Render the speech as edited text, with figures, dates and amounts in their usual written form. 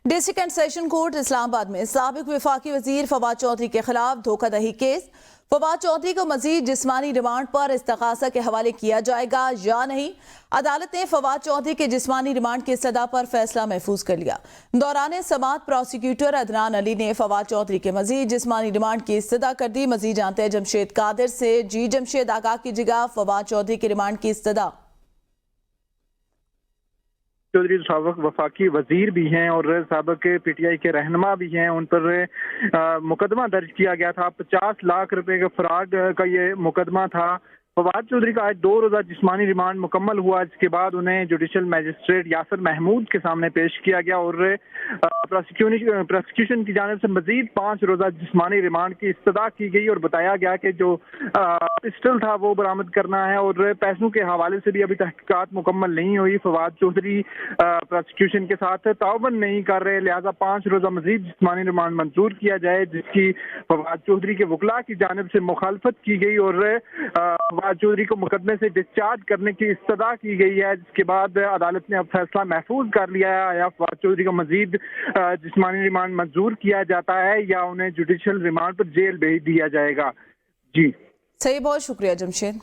District and session court Islamabad में साबिक वफाकी वजीर फवाद चौधरी के खिलाफ धोखाधड़ी केस। फवाद चौधरी को मजीद जिस्मानी रिमांड पर इस्तगासा के हवाले किया जाएगा या नहीं। अदालत ने फवाद चौधरी के जिस्मानी रिमांड की सदा पर फैसला महफूज कर लिया। दौरान समाअत प्रोसिक्यूटर अदनान अली ने फवाद चौधरी के मजीद जिस्मानी रिमांड की इस्तदा कर दी। मजीद जानते हैं जमशेद कादिर से। जी जमशेद, आगाह कीजिएगा, फवाद चौधरी के रिमांड की इस्तदा। चौधरी साबिक वफाकी वजीर भी हैं और साबिक पीटीआई के रहनुमा भी हैं। उन पर मुकदमा दर्ज किया गया था। 50 लाख रुपए के फ्रॉड का ये मुकदमा था। फवाद चौधरी का आज 2 रोजा जिस्मानी रिमांड मुकम्मल हुआ, जिसके बाद उन्हें जुडिशल मजिस्ट्रेट यासर महमूद के सामने पेश किया गया और प्रोसिक्यूशन की जानिब से मजीद 5 रोजा जिस्मानी रिमांड की इस्तदा की गई और बताया गया कि जो पिस्टल था वो बरामद करना है और पैसों के हवाले से भी अभी तहकीकात मुकम्मल नहीं हुई। फवाद चौधरी प्रोसिक्यूशन के साथ ताउन नहीं कर रहे, लिहाजा 5 रोजा मजीद जिस्मानी रिमांड मंजूर किया जाए, जिसकी फवाद चौधरी के वकला की जानिब से मुखालफत की गई और फवाद चौधरी को मुकदमे से डिस्चार्ज करने की इस्तदा की गई है। जिसके बाद अदालत ने अब फैसला महफूज कर लिया है। या फवाद चौधरी को मजीद जिस्मानी रिमांड मंजूर किया जाता है या उन्हें जुडिशल रिमांड पर जेल भेज दिया जाएगा। जी सही, बहुत शुक्रिया जमशेद।